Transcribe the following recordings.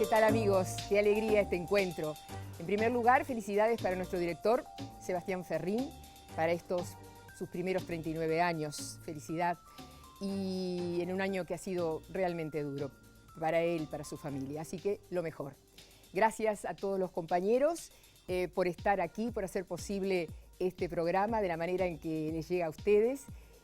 tal, amigos? Qué alegría este encuentro. En primer lugar, felicidades para nuestro director, Sebastián Ferrín, para estos sus primeros 39 años. Felicidad. Y en un año que ha sido realmente duro para él, para su familia. Así que lo mejor. Gracias a todos los compañeros por estar aquí, por hacer posible este programa de la manera en que les llega a ustedes.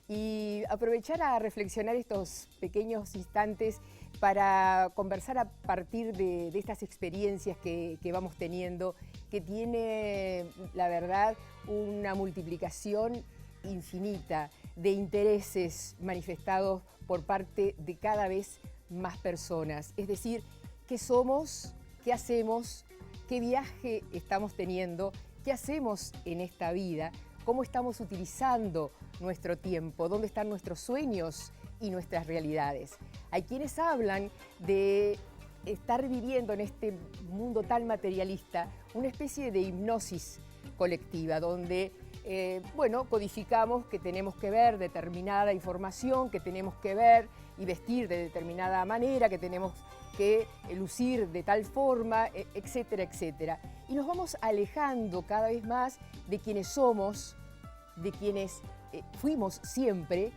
Y aprovechar a reflexionar estos pequeños instantes para conversar a partir de estas experiencias que vamos teniendo, que tiene, la verdad, una multiplicación infinita de intereses manifestados por parte de cada vez más personas. Es decir, ¿qué somos? ¿Qué hacemos? ¿Qué viaje estamos teniendo? ¿Qué hacemos en esta vida? ¿Cómo estamos utilizando nuestro tiempo? ¿Dónde están nuestros sueños y nuestras realidades? Hay quienes hablan de estar viviendo en este mundo tan materialista una especie de hipnosis colectiva, donde codificamos que tenemos que ver determinada información, que tenemos que ver y vestir de determinada manera, que tenemos que lucir de tal forma, etcétera, etcétera. Y nos vamos alejando cada vez más de quienes somos, de quienes fuimos siempre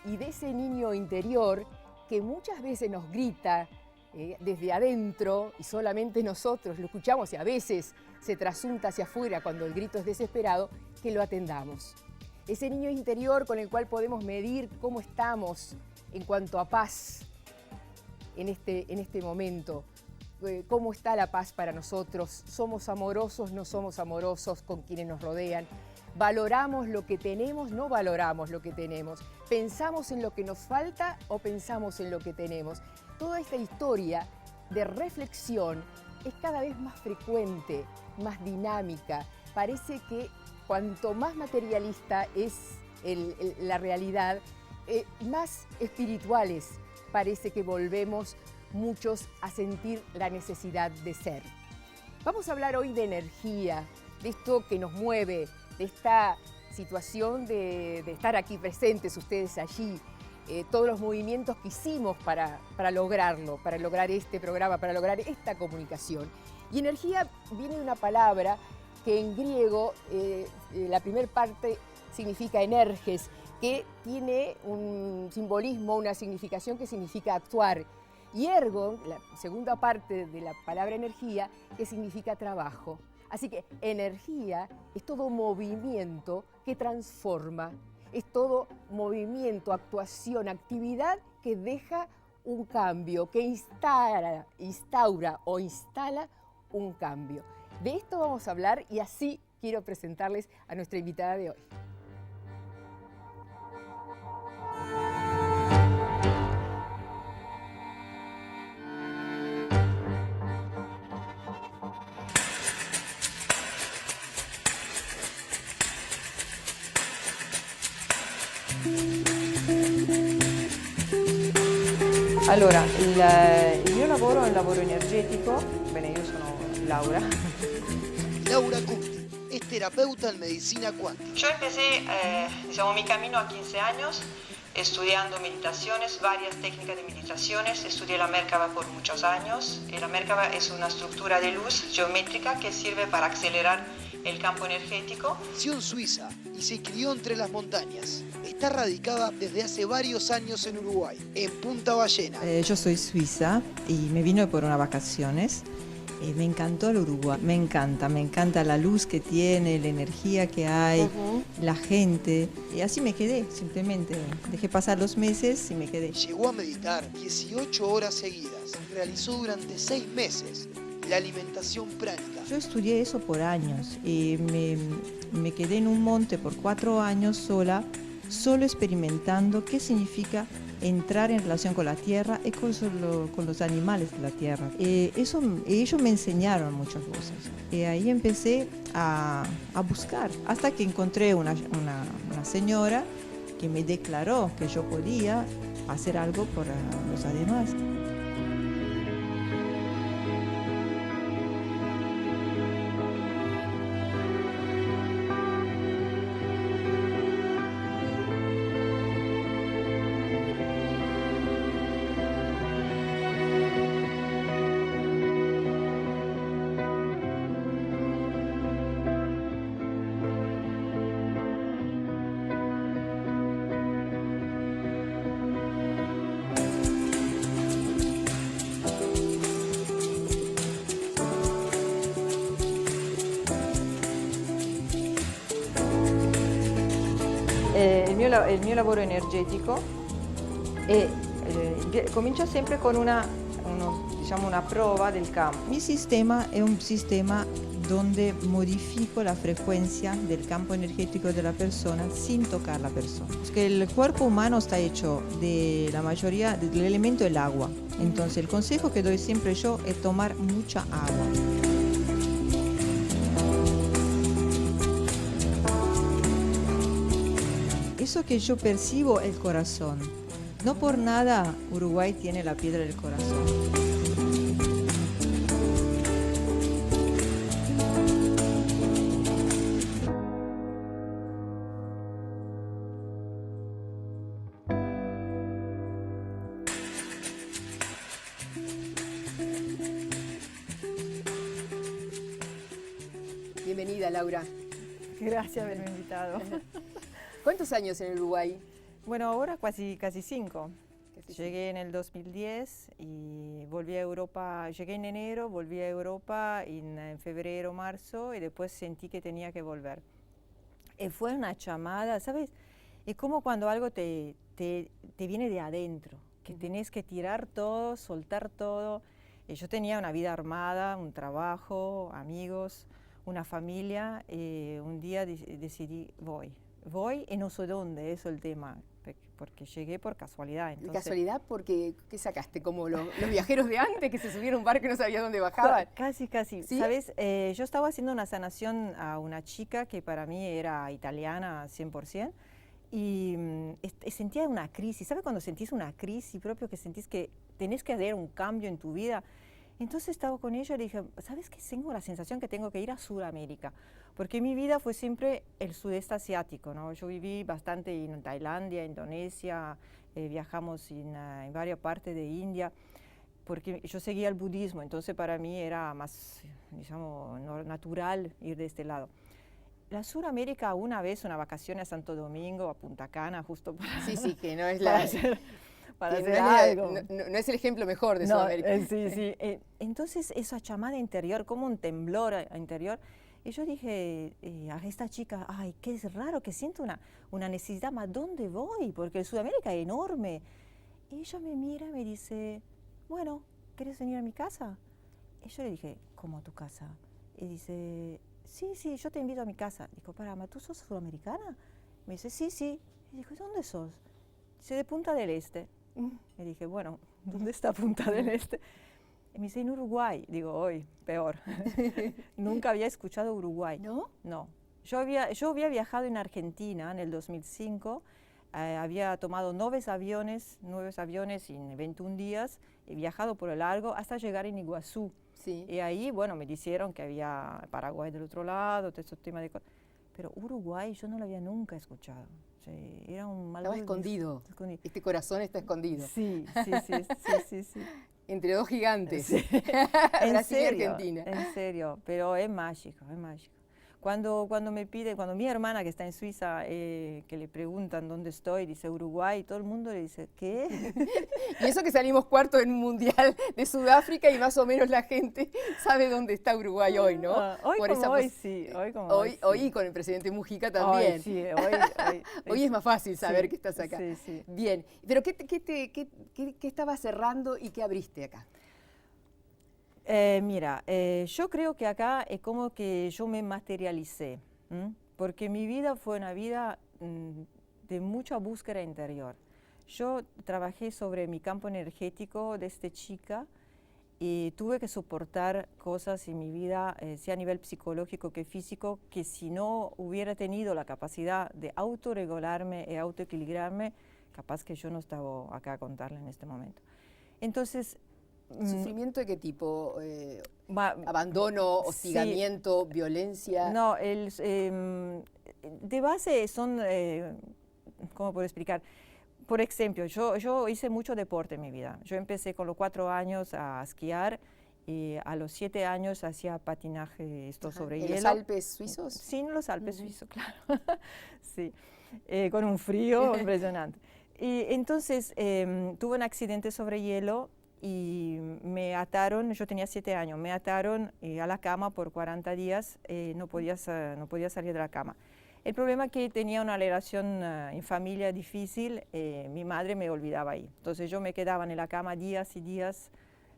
y de ese niño interior que muchas veces nos grita desde adentro y solamente nosotros lo escuchamos y a veces se trasunta hacia afuera cuando el grito es desesperado, que lo atendamos. Ese niño interior con el cual podemos medir cómo estamos en cuanto a paz en este momento. ¿Cómo está la paz para nosotros? ¿Somos amorosos? ¿No somos amorosos con quienes nos rodean? ¿Valoramos lo que tenemos? ¿No valoramos lo que tenemos? ¿Pensamos en lo que nos falta o pensamos en lo que tenemos? Toda esta historia de reflexión es cada vez más frecuente, más dinámica. Parece que cuanto más materialista es la realidad, más espirituales parece que volvemos muchos a sentir la necesidad de ser. Vamos a hablar hoy de energía, de esto que nos mueve, de esta situación de estar aquí presentes, ustedes allí, todos los movimientos que hicimos para lograrlo, para lograr este programa, para lograr esta comunicación. Y energía viene de una palabra que en griego, la primera parte significa energes, que tiene un simbolismo, una significación que significa actuar. Y ergon, la segunda parte de la palabra energía, que significa trabajo. Así que energía es todo movimiento que transforma, es todo movimiento, actuación, actividad que deja un cambio, que instaura o instala un cambio. De esto vamos a hablar y así quiero presentarles a nuestra invitada de hoy. Allora, io lavoro nel lavoro energético, bene, io sono Laura. Laura Cunti es terapeuta en medicina cuántica. Yo empecé, mi camino a 15 años estudiando meditaciones, varias técnicas de meditaciones. Estudié la Merkaba por muchos años. La Merkaba es una estructura de luz geométrica que sirve para acelerar el campo energético. Nació en Suiza y se crió entre las montañas. Está radicada desde hace varios años en Uruguay, en Punta Ballena. Yo soy suiza y me vine por unas vacaciones. Me encantó el Uruguay, me encanta la luz que tiene, la energía que hay, la gente. Y así me quedé, simplemente. Dejé pasar los meses y me quedé. Llegó a meditar 18 horas seguidas. Realizó durante 6 meses la alimentación pránica. Yo estudié eso por años y me quedé en un monte por 4 años sola, solo experimentando qué significa entrar en relación con la tierra y con los animales de la tierra. Ellos me enseñaron muchas cosas. Y ahí empecé a buscar, hasta que encontré una señora que me declaró que yo podía hacer algo por los animales. il mio lavoro energetico comincia sempre con una prova del campo. Mi sistema es un sistema donde modifico la frecuencia del campo energético de la persona sin tocar la persona. Porque el cuerpo humano está hecho de la mayoría del elemento del agua. Entonces el consejo que doy siempre yo es tomar mucha agua. Eso que yo percibo es el corazón. No por nada Uruguay tiene la piedra del corazón. Bienvenida, Laura. Gracias por haberme invitado. ¿Cuántos años en Uruguay? Bueno, ahora casi 5. Llegué en el 2010 y volví a Europa. Llegué en enero, volví a Europa en febrero, marzo y después sentí que tenía que volver. Y fue una llamada, ¿sabes? Es como cuando algo te viene de adentro, que tenés que tirar todo, soltar todo. Y yo tenía una vida armada, un trabajo, amigos, una familia. Y un día decidí, voy y no sé dónde, eso es el tema. Porque llegué por casualidad. Entonces, ¿Casualidad? Porque, ¿qué sacaste? ¿Como los viajeros de antes que se subieron a un barco y no sabían dónde bajaban? Casi. ¿Sí? ¿Sabes? Yo estaba haciendo una sanación a una chica que para mí era italiana 100%. Y sentía una crisis. ¿Sabes cuando sentís una crisis propio, que sentís que tenés que hacer un cambio en tu vida? Entonces estaba con ella y le dije, ¿sabes qué? Tengo la sensación que tengo que ir a Sudamérica, porque mi vida fue siempre el sudeste asiático, ¿no? Yo viví bastante en Tailandia, Indonesia, viajamos en varias partes de India, porque yo seguía el budismo, entonces para mí era más, digamos, natural ir de este lado. La Sudamérica, una vez, una vacación a Santo Domingo, a Punta Cana, justo para... Sí, que no es para hacer algo. No es el ejemplo mejor de Sudamérica. Sí. Entonces, esa llamada interior, como un temblor interior, y yo dije a esta chica, ay, qué es raro, que siento una necesidad, ¿más dónde voy? Porque el Sudamérica es enorme. Y ella me mira y me dice, bueno, ¿quieres venir a mi casa? Y yo le dije, ¿cómo a tu casa? Y dice, sí, yo te invito a mi casa. Digo, pará, ¿tú sos sudamericana? Me dice, sí. Y digo, ¿dónde sos? Dice, de Punta del Este. Y dije, bueno, ¿dónde está Punta del Este? Y me dice, en Uruguay. Digo, hoy, peor. Nunca había escuchado Uruguay. ¿No? No. Yo había viajado en Argentina en el 2005, había tomado 9 aviones en 21 días, he viajado por el largo hasta llegar en Iguazú. Sí. Y ahí, bueno, me dijeron que había Paraguay del otro lado, todo esos temas de cosas. Pero Uruguay yo no lo había nunca escuchado. Sí, era un mal. Estaba escondido. Este corazón está escondido. Sí. Entre dos gigantes. Sí. Brasil y Argentina. En serio, pero es mágico. Cuando mi hermana que está en Suiza, que le preguntan dónde estoy, dice Uruguay, y todo el mundo le dice, ¿qué? Y eso que salimos cuarto en un mundial de Sudáfrica y más o menos la gente sabe dónde está Uruguay hoy, ¿no? Hoy con el presidente Mujica también. Hoy, sí, hoy es más fácil saber que estás acá. Sí. Bien, pero ¿qué estabas cerrando y qué abriste acá? Mira, yo creo que acá es como que yo me materialicé, porque mi vida fue una vida de mucha búsqueda interior. Yo trabajé sobre mi campo energético desde chica y tuve que soportar cosas en mi vida, sea a nivel psicológico que físico, que si no hubiera tenido la capacidad de autorregularme y autoequilibrarme, capaz que yo no estaba acá a contarle en este momento. Entonces, ¿sufrimiento de qué tipo? ¿Abandono, hostigamiento, violencia? No, de base son, ¿cómo puedo explicar? Por ejemplo, yo hice mucho deporte en mi vida. Yo empecé con los 4 años a esquiar y a los 7 años hacía patinaje sobre hielo. ¿En los Alpes suizos? Sí, en los Alpes suizos, claro. Sí, con un frío impresionante. Y entonces tuve un accidente sobre hielo y me ataron, yo tenía 7 años, me ataron a la cama por 40 días, no podía salir de la cama. El problema es que tenía una relación en familia difícil, mi madre me olvidaba ahí. Entonces yo me quedaba en la cama días y días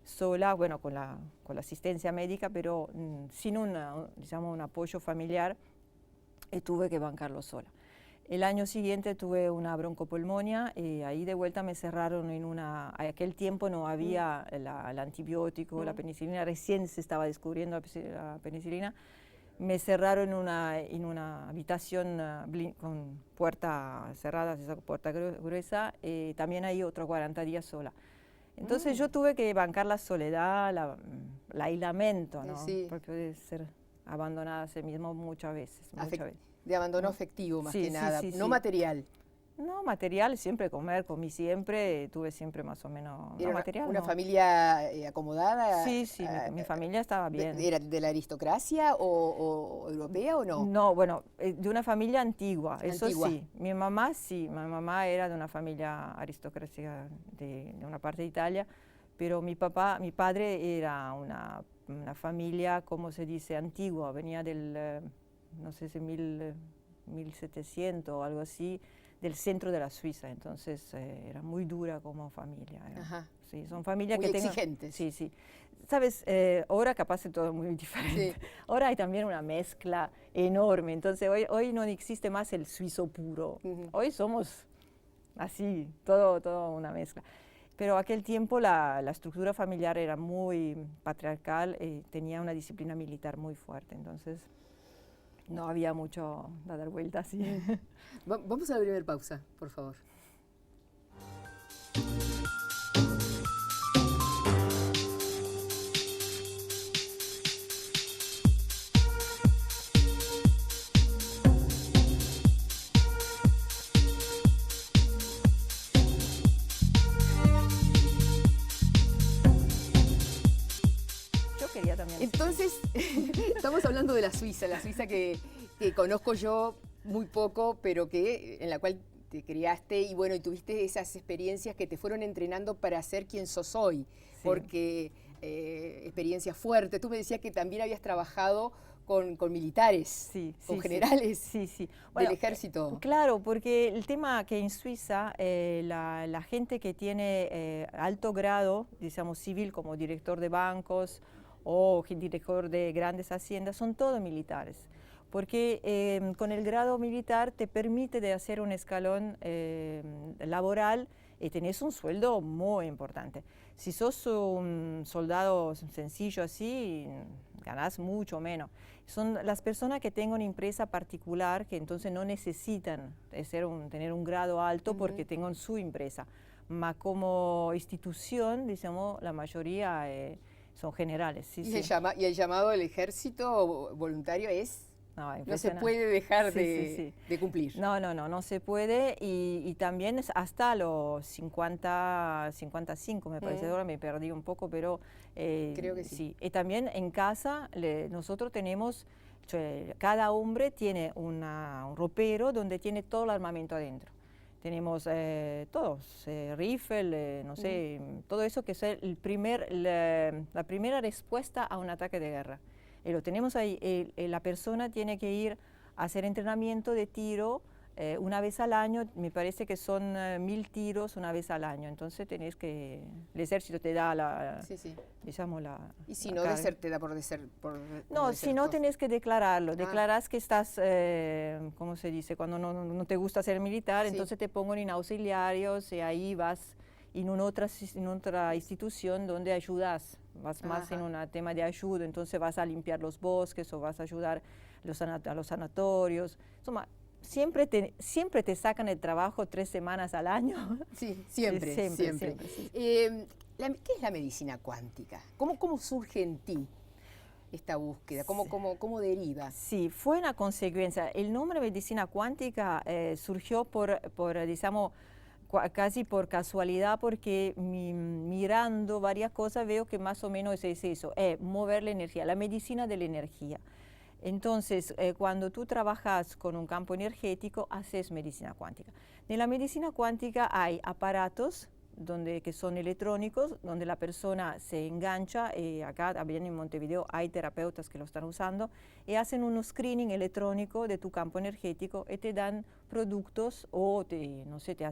sola, bueno, con la asistencia médica, pero sin digamos, un apoyo familiar, y tuve que bancarlo sola. El año siguiente tuve una broncopulmonia y ahí de vuelta me cerraron en una... A aquel tiempo no había el antibiótico, la penicilina, recién se estaba descubriendo la penicilina. Me cerraron en una habitación con puerta cerrada, esa puerta gruesa, y también ahí otros 40 días sola. Entonces yo tuve que bancar la soledad, el aislamiento, ¿no? Sí. Propio de ser abandonada a sí mismo muchas veces. De abandono afectivo más Sí, que sí, nada, sí, no sí. material. No, material, siempre comer, comí siempre, tuve siempre más o menos... ¿Era no, material, una no. familia acomodada? Sí, sí, mi familia estaba bien. ¿Era de la aristocracia o europea o no? No, bueno, de una familia antigua, eso Antigua. sí, mi mamá era de una familia aristocrática de una parte de Italia, pero mi padre era una familia, como se dice, antigua, venía del, no sé si 1700 o algo así, del centro de la Suiza, entonces era muy dura como familia. Ajá. Sí, son familias Muy que tengan... exigentes. Sí, sí. Sabes, ahora capaz es todo muy diferente. Sí. Ahora hay también una mezcla enorme, entonces hoy no existe más el suizo puro. Hoy somos así, todo una mezcla. Pero aquel tiempo la estructura familiar era muy patriarcal y tenía una disciplina militar muy fuerte, entonces no había mucho a dar vuelta así. Vamos a la primera pausa, por favor. Yo quería también... Entonces, estamos hablando de la Suiza que conozco yo muy poco, pero en la cual te criaste y bueno, y tuviste esas experiencias que te fueron entrenando para ser quien sos hoy, porque experiencias fuertes. Tú me decías que también habías trabajado con militares, con generales Bueno, del ejército. Claro, porque el tema que en Suiza la gente que tiene alto grado, digamos civil, como director de bancos o director de grandes haciendas, son todos militares. Porque con el grado militar te permite de hacer un escalón laboral y tenés un sueldo muy importante. Si sos un soldado sencillo así, ganás mucho menos. Son las personas que tengan una empresa particular que entonces no necesitan tener un grado alto porque tengan su empresa. Mas como institución, digamos, la mayoría son generales. Sí, Y el llamado del ejército voluntario no se puede dejar de cumplir. No se puede y también es hasta los 55 me parece, ahora me perdí un poco, pero creo que sí. Y también en casa nosotros tenemos, cada hombre tiene un ropero donde tiene todo el armamento adentro. Tenemos todos, rifle, no sé, todo eso que es la primera respuesta a un ataque de guerra. Y lo tenemos ahí, la persona tiene que ir a hacer entrenamiento de tiro una vez al año, me parece que son 1000 tiros una vez al año, entonces el ejército te da digamos y si no, te da por desertor. No, si no tenés que declararlo, declarás que estás, ¿cómo se dice? Cuando no te gusta ser militar, entonces te pongo en auxiliarios y ahí vas en otra institución donde ayudas. Vas más en un tema de ayuda, entonces vas a limpiar los bosques o vas a ayudar a los sanatorios. Siempre te sacan el trabajo 3 semanas al año. Sí, siempre. Sí. ¿Qué es la medicina cuántica? ¿Cómo surge en ti esta búsqueda? ¿Cómo deriva? Sí, fue una consecuencia. El nombre medicina cuántica surgió digamos, casi por casualidad, porque mirando varias cosas veo que más o menos es eso, mover la energía, la medicina de la energía. Entonces, cuando tú trabajas con un campo energético, haces medicina cuántica. En la medicina cuántica hay aparatos que son electrónicos, donde la persona se engancha. Acá también en Montevideo hay terapeutas que lo están usando y hacen un screening electrónico de tu campo energético y te dan productos o no sé, te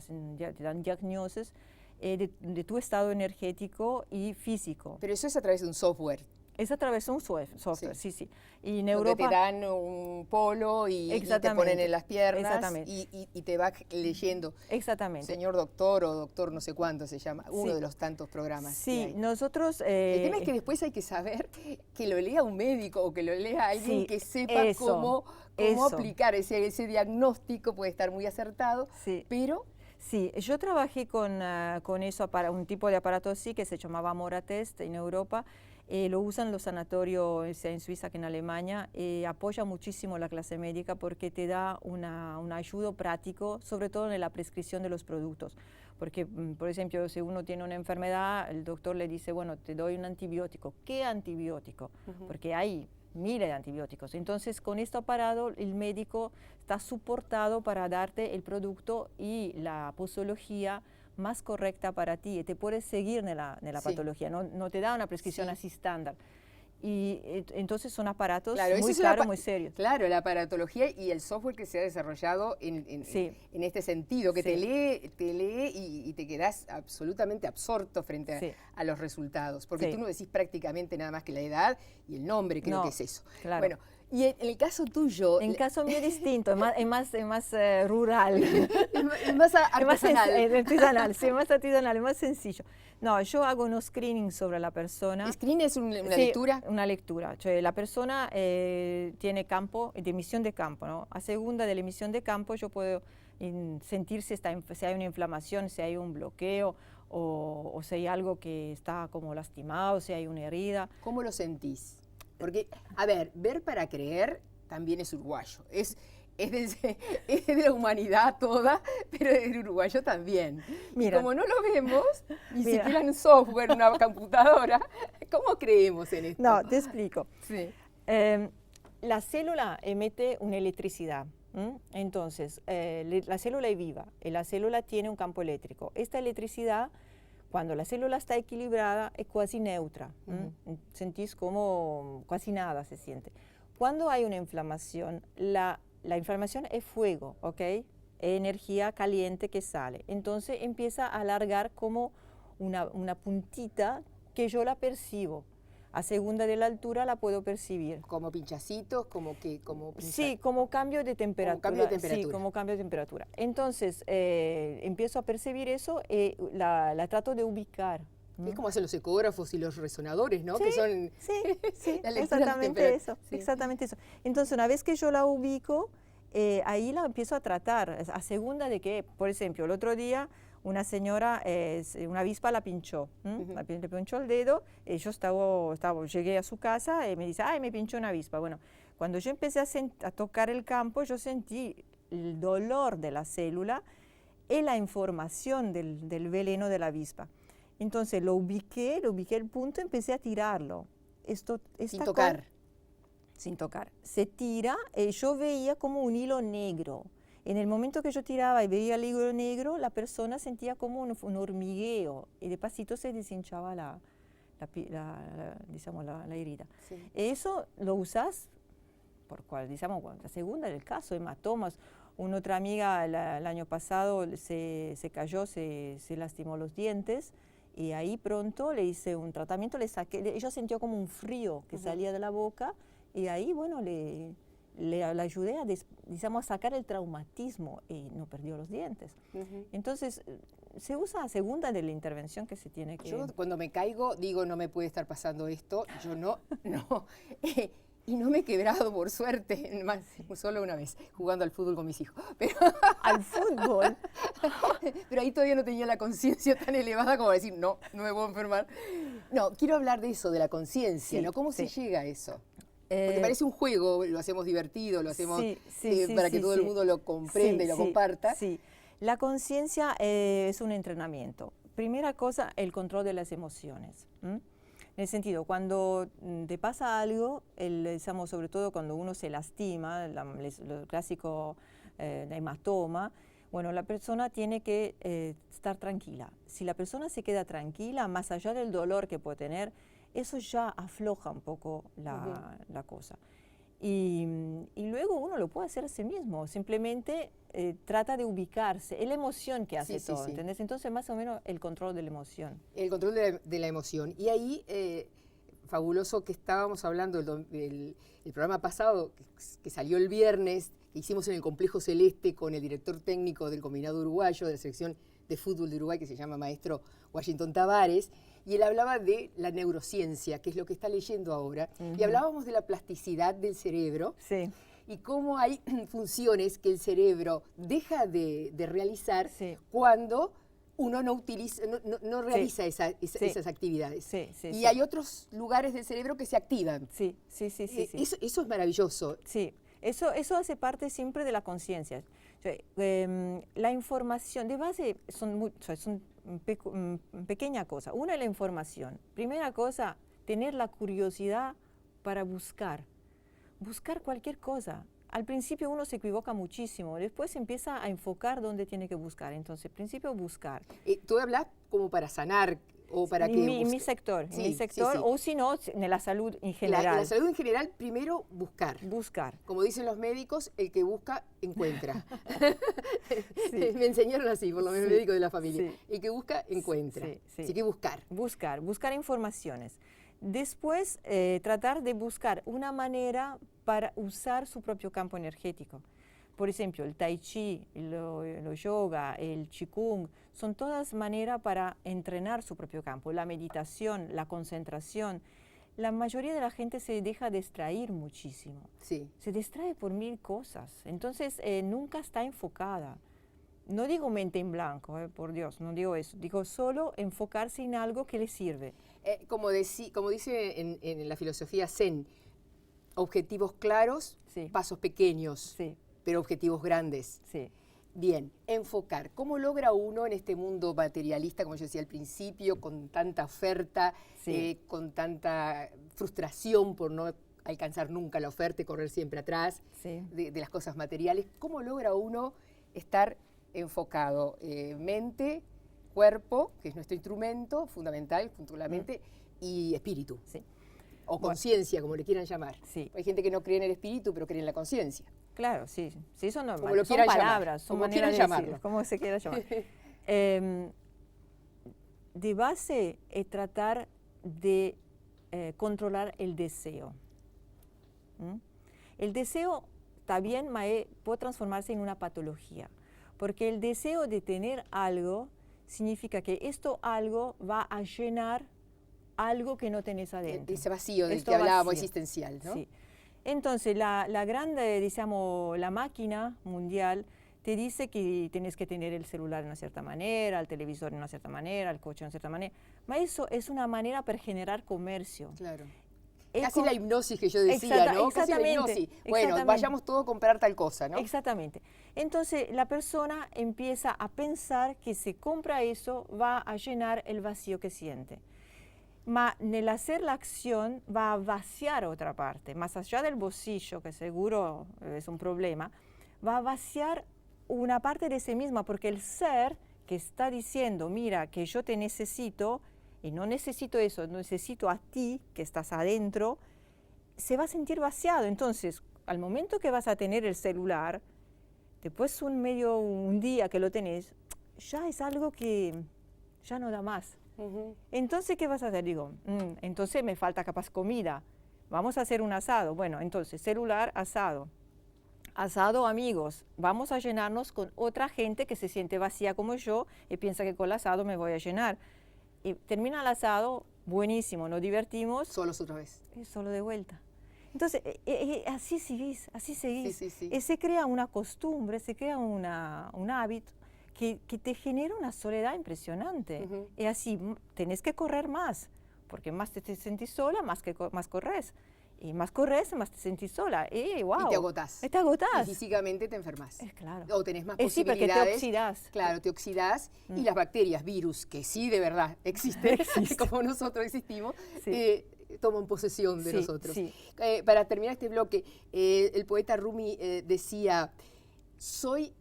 dan diagnosis de tu estado energético y físico. Pero eso es a través de un software. Es a través de un software, sí. Y en Donde Europa te dan un polo y te ponen en las piernas y te va leyendo. Exactamente. Señor doctor o doctor no sé cuánto se llama, uno de los tantos programas. Sí, nosotros... el tema es que después hay que saber que lo lea un médico o que lo lea alguien que sepa cómo aplicar ese diagnóstico, puede estar muy acertado, pero... Sí, yo trabajé con eso, para un tipo de aparato así que se llamaba Moratest en Europa. Lo usan los sanatorios, sea en Suiza que en Alemania. Apoya muchísimo la clase médica porque te da una ayuda práctico, sobre todo en la prescripción de los productos. Porque, por ejemplo, si uno tiene una enfermedad, el doctor le dice, bueno, te doy un antibiótico. ¿Qué antibiótico? Porque hay miles de antibióticos. Entonces, con este aparato, el médico está soportado para darte el producto y la posología más correcta para ti, y te puedes seguir en la patología, no te da una prescripción así estándar. Y entonces son aparatos muy caros, muy serios. Claro, la aparatología y el software que se ha desarrollado en este sentido, que te lee y te quedas absolutamente absorto frente a los resultados, porque tú no decís prácticamente nada más que la edad y el nombre, creo que es eso. Claro. Bueno, y en el caso tuyo... En el caso mío es distinto, es más rural. Es más artesanal. Artesanal, sí, más artesanal, es más sencillo. No, yo hago unos screenings sobre la persona. ¿Screening es una lectura? Una lectura. La persona tiene campo, de emisión de campo, ¿no? A segunda de la emisión de campo yo puedo sentir si hay una inflamación, si hay un bloqueo o si hay algo que está como lastimado, si hay una herida. ¿Cómo lo sentís? Porque, a ver para creer también es uruguayo. Es de la humanidad toda, pero el uruguayo también. Mira, y como no lo vemos, ni siquiera en un software, una computadora, ¿cómo creemos en esto? No, te explico. Sí. La célula emite una electricidad. Entonces, la célula es viva y la célula tiene un campo eléctrico. Esta electricidad, cuando la célula está equilibrada, es casi neutra. Sentís como casi nada se siente. Cuando hay una inflamación, la inflamación es fuego, ¿ok? Es energía caliente que sale. Entonces empieza a alargar como una puntita que yo la percibo. A segunda de la altura la puedo percibir. ¿Como pinchacitos? Sí, como cambio de temperatura. Como cambio de temperatura. Sí, como cambio de temperatura. Entonces, empiezo a percibir eso, la trato de ubicar. Es como hacen los ecógrafos y los resonadores, ¿no? Que son exactamente eso, exactamente eso. Entonces, una vez que yo la ubico, ahí la empiezo a tratar. A segunda de que, por ejemplo, el otro día una señora, una avispa la pinchó, le pinchó el dedo, yo llegué a su casa y me dice, ay, me pinchó una avispa. Bueno, cuando yo empecé a tocar el campo, yo sentí el dolor de la célula y la información del veneno de la avispa. Entonces lo ubiqué el punto y empecé a tirarlo. Sin tocar. Sin tocar. Se tira y yo veía como un hilo negro. En el momento que yo tiraba y veía el hilo negro, la persona sentía como un hormigueo y de pasito se deshinchaba la herida. Sí. Eso lo usas la segunda del caso, hematomas. Una otra amiga el año pasado se cayó, se lastimó los dientes y ahí pronto le hice un tratamiento, ella sintió como un frío que salía de la boca y ahí, bueno, le ayudé a sacar el traumatismo y no perdió los dientes. Entonces, se usa a segunda de la intervención que se tiene que... Yo cuando me caigo digo, no me puede estar pasando esto, yo no. Y no me he quebrado, por suerte, más, solo una vez, jugando al fútbol con mis hijos. Pero, ¿al fútbol? Pero ahí todavía no tenía la conciencia tan elevada como decir, no me puedo enfermar. No, quiero hablar de eso, de la conciencia, ¿no? ¿Cómo se llega a eso? Porque parece un juego, lo hacemos divertido, lo hacemos para que todo el mundo lo comprenda y lo comparta. Sí, la conciencia es un entrenamiento. Primera cosa, el control de las emociones. En el sentido, cuando te pasa algo, sobre todo cuando uno se lastima, lo clásico hematoma, Bueno, la persona tiene que estar tranquila. Si la persona se queda tranquila, más allá del dolor que puede tener, eso ya afloja un poco la cosa. Y luego uno lo puede hacer a sí mismo, simplemente trata de ubicarse, es la emoción que hace todo, ¿entendés? Entonces más o menos el control de la emoción. El control de la emoción. Y ahí, fabuloso que estábamos hablando el programa pasado, que salió el viernes, que hicimos en el Complejo Celeste con el director técnico del Combinado Uruguayo, de la Selección de Fútbol de Uruguay, que se llama maestro Washington Tavares, y él hablaba de la neurociencia, que es lo que está leyendo ahora, y hablábamos de la plasticidad del cerebro, y cómo hay funciones que el cerebro deja de realizar cuando uno no realiza esas actividades. Y hay otros lugares del cerebro que se activan. Eso es maravilloso. Sí, eso hace parte siempre de la conciencia. La información, de base, son pequeña cosa. Una es la información. Primera cosa, tener la curiosidad para buscar cualquier cosa. Al principio uno se equivoca muchísimo, después empieza a enfocar dónde tiene que buscar. Entonces, al principio buscar. ¿Tú hablas como para sanar o para que en mi sector, o si no, en la salud en general. En la salud en general, primero buscar. Buscar. Como dicen los médicos, el que busca, encuentra. Me enseñaron así, por lo menos el médico de la familia. El que busca, encuentra. Así que buscar. Buscar informaciones. Después, tratar de buscar una manera para usar su propio campo energético. Por ejemplo, el tai chi, el yoga, el qigong, son todas maneras para entrenar su propio campo. La meditación, la concentración. La mayoría de la gente se deja distraer muchísimo. Se distrae por 1000 cosas. Entonces, nunca está enfocada. No digo mente en blanco, por Dios, no digo eso. Digo solo enfocarse en algo que le sirve. Como dice en la filosofía Zen, objetivos claros, pasos pequeños, pero objetivos grandes. Bien, enfocar. ¿Cómo logra uno en este mundo materialista, como yo decía al principio, con tanta oferta, con tanta frustración por no alcanzar nunca la oferta y correr siempre atrás de las cosas materiales? ¿Cómo logra uno estar enfocado? Mente, cuerpo, que es nuestro instrumento fundamental, junto con la mente, y espíritu. O conciencia, como le quieran llamar. Hay gente que no cree en el espíritu, pero cree en la conciencia. Claro, sí, eso no como lo son palabras, son maneras de decir, como se quiera llamar. De base es tratar de controlar el deseo. El deseo también puede transformarse en una patología, porque el deseo de tener algo significa que esto algo va a llenar algo que no tenés adentro. Ese vacío del que hablábamos existencial, ¿no? Entonces, la grande, digamos, la máquina mundial te dice que tienes que tener el celular de una cierta manera, el televisor de una cierta manera, el coche de una cierta manera. Pero eso es una manera para generar comercio. Claro. Casi la hipnosis que yo decía, ¿no? Casi la hipnosis. Bueno, vayamos todos a comprar tal cosa, ¿no? Exactamente. Entonces, la persona empieza a pensar que si compra eso, va a llenar el vacío que siente. En el hacer la acción va a vaciar otra parte, más allá del bolsillo, que seguro es un problema, va a vaciar una parte de sí misma, porque el ser que está diciendo, mira, que yo te necesito, y no necesito eso, necesito a ti, que estás adentro, se va a sentir vaciado. Entonces, al momento que vas a tener el celular, después un día que lo tenés, ya es algo que ya no da más. Entonces, ¿qué vas a hacer? Digo, entonces me falta capaz comida, vamos a hacer un asado. Bueno, entonces, celular, asado, amigos, vamos a llenarnos con otra gente que se siente vacía como yo y piensa que con el asado me voy a llenar. Y termina el asado, buenísimo, nos divertimos. Solos otra vez. Solo de vuelta. Entonces, así seguís. Sí. Se crea una costumbre, se crea un hábito que te genera una soledad impresionante. Y así, tenés que correr más, porque más te sentís sola, más corres. Y más corres, más te sentís sola. Wow. Y te agotás. Y físicamente te enfermas. Claro. O tenés más posibilidades. Sí, porque te oxidás. Claro, te oxidás. Y las bacterias, virus, que sí de verdad existen, como nosotros existimos, toman posesión de nosotros. Para terminar este bloque, el poeta Rumi decía, soy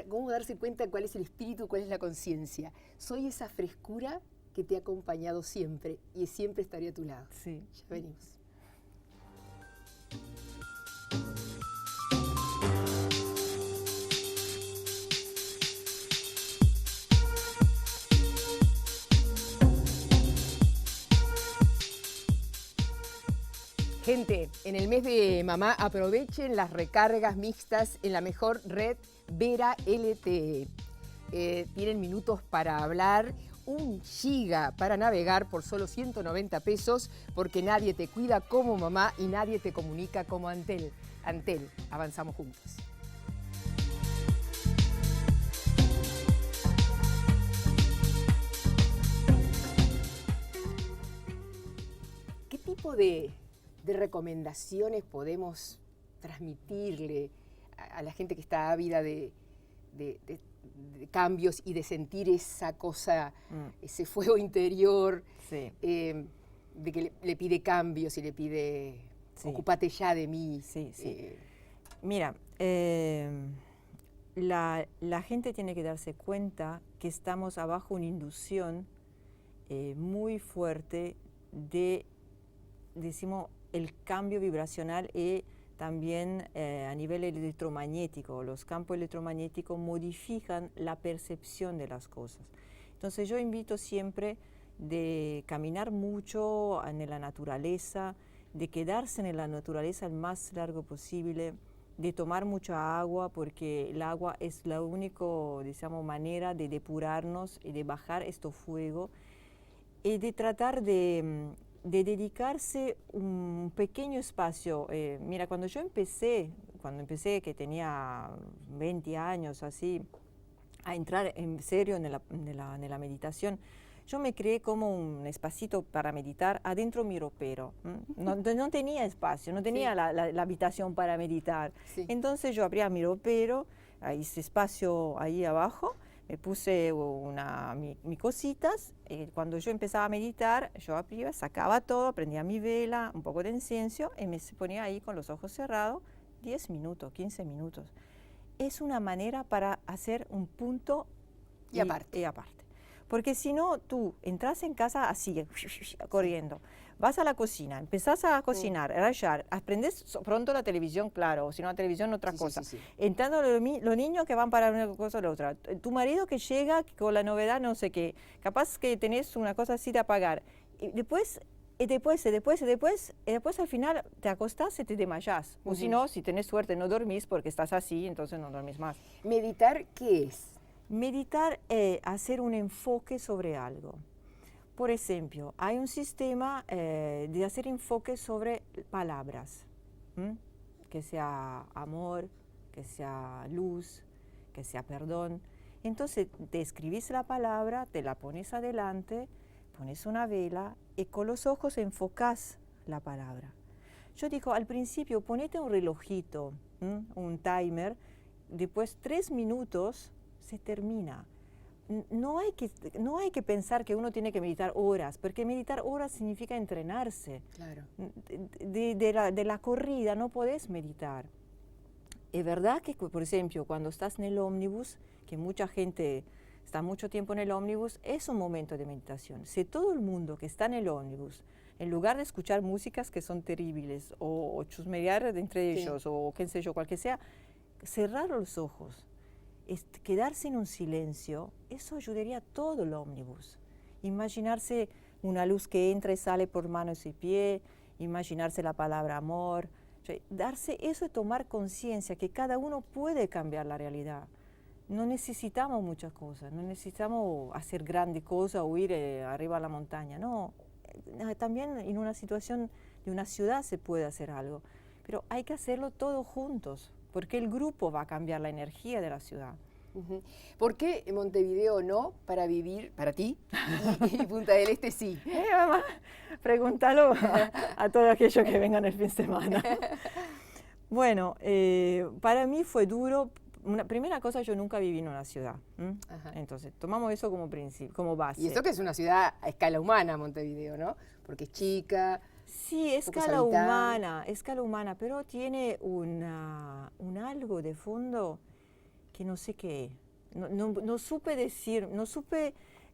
¿Cómo darse cuenta cuál es el espíritu, cuál es la conciencia? Soy esa frescura que te ha acompañado siempre y siempre estaré a tu lado. Sí. Ya venimos. Gente, en el mes de mamá aprovechen las recargas mixtas en la mejor red Vera LTE. Tienen minutos para hablar, 1 giga para navegar por solo 190 pesos, porque nadie te cuida como mamá y nadie te comunica como Antel. Antel, avanzamos juntos. ¿Qué tipo de recomendaciones podemos transmitirle a la gente que está ávida de cambios y de sentir esa cosa, ese fuego interior, Sí. de que le pide cambios y le pide, Sí. ocúpate ya de mí? Sí, sí. Mira, la gente tiene que darse cuenta que estamos abajo una inducción muy fuerte de, decimos, el cambio vibracional y también a nivel electromagnético. Los campos electromagnéticos modifican la percepción de las cosas. Entonces yo invito siempre de caminar mucho en la naturaleza, de quedarse en la naturaleza el más largo posible, de tomar mucha agua, porque el agua es la única, digamos, manera de depurarnos y de bajar este fuego, y de tratar de dedicarse un pequeño espacio. Mira, cuando empecé, que tenía 20 años, así, a entrar en serio en la meditación, yo me creé como un espacito para meditar adentro de mi ropero. No tenía espacio, no tenía la habitación para meditar. Sí. Entonces yo abría mi ropero, ese espacio ahí abajo, me puse mis cositas, y cuando yo empezaba a meditar, yo abría, sacaba todo, prendía mi vela, un poco de incienso, y me ponía ahí con los ojos cerrados 10 minutos, 15 minutos. Es una manera para hacer un punto y aparte. Porque si no, tú entras en casa así, corriendo, vas a la cocina, empezás a cocinar, a rayar, aprendes pronto la televisión, claro, o si no la televisión otra cosa. Sí. Entrando los niños que van para una cosa o la otra. Tu marido que llega con la novedad no sé qué, capaz que tenés una cosa así de apagar. Y después al final te acostás y te desmayás. O si no, si tenés suerte no dormís porque estás así, entonces no dormís más. ¿Meditar qué es? Meditar es hacer un enfoque sobre algo. Por ejemplo, hay un sistema de hacer enfoque sobre palabras, que sea amor, que sea luz, que sea perdón. Entonces te escribís la palabra, te la pones adelante, pones una vela y con los ojos enfocás la palabra. Yo digo, al principio ponete un relojito, un timer, después 3 minutos se termina. No hay que pensar que uno tiene que meditar horas, porque meditar horas significa entrenarse. Claro. De la corrida no podés meditar. Es verdad que, por ejemplo, cuando estás en el ómnibus, que mucha gente está mucho tiempo en el ómnibus, es un momento de meditación. Si todo el mundo que está en el ómnibus, en lugar de escuchar músicas que son terribles, o chusmear entre ellos, o qué sé yo, cual que sea, cerrar los ojos, quedarse en un silencio, eso ayudaría a todo el ómnibus. Imaginarse una luz que entra y sale por manos y pies, imaginarse la palabra amor, darse eso y tomar conciencia que cada uno puede cambiar la realidad. No necesitamos muchas cosas, no necesitamos hacer grandes cosas o ir arriba a la montaña, no. También en una situación de una ciudad se puede hacer algo, pero hay que hacerlo todos juntos, porque el grupo va a cambiar la energía de la ciudad. ¿Por qué Montevideo no para vivir, para ti, y Punta del Este sí? Mamá, pregúntalo a todos aquellos que vengan el fin de semana. Bueno, para mí fue duro. Primera cosa, yo nunca viví en una ciudad. Entonces, tomamos eso como principio, como base. Y esto que es una ciudad a escala humana, Montevideo, ¿no? Porque es chica. Sí, escala humana, pero tiene un algo de fondo que no sé qué, no supe decir, no supe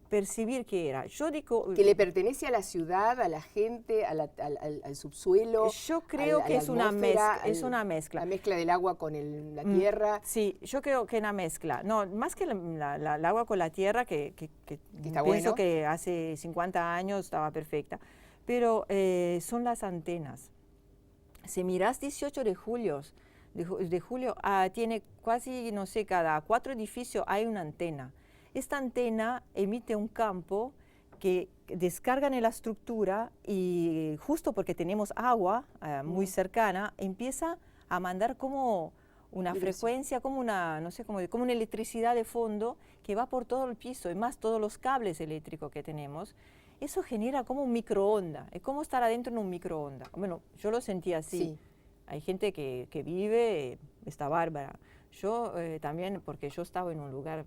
percibir qué era. Yo digo... ¿Que le pertenece a la ciudad, a la gente, al subsuelo? Yo creo que es una mezcla. Es una mezcla. La mezcla del agua con la tierra. Sí, yo creo que es una mezcla. No, más que el agua con la tierra, que está pienso bueno. que hace 50 años estaba perfecta. Pero son las antenas. Si miras 18 de julio, tiene casi, no sé, cada 4 edificios hay una antena. Esta antena emite un campo que descargan en la estructura y justo porque tenemos agua muy cercana, empieza a mandar como una frecuencia, como una, no sé, como una electricidad de fondo que va por todo el piso y más todos los cables eléctricos que tenemos. Eso genera como un microondas, es como estar adentro en un microondas. Bueno, yo lo sentí así. Sí. Hay gente que vive, está bárbara. Yo también, porque yo estaba en un lugar...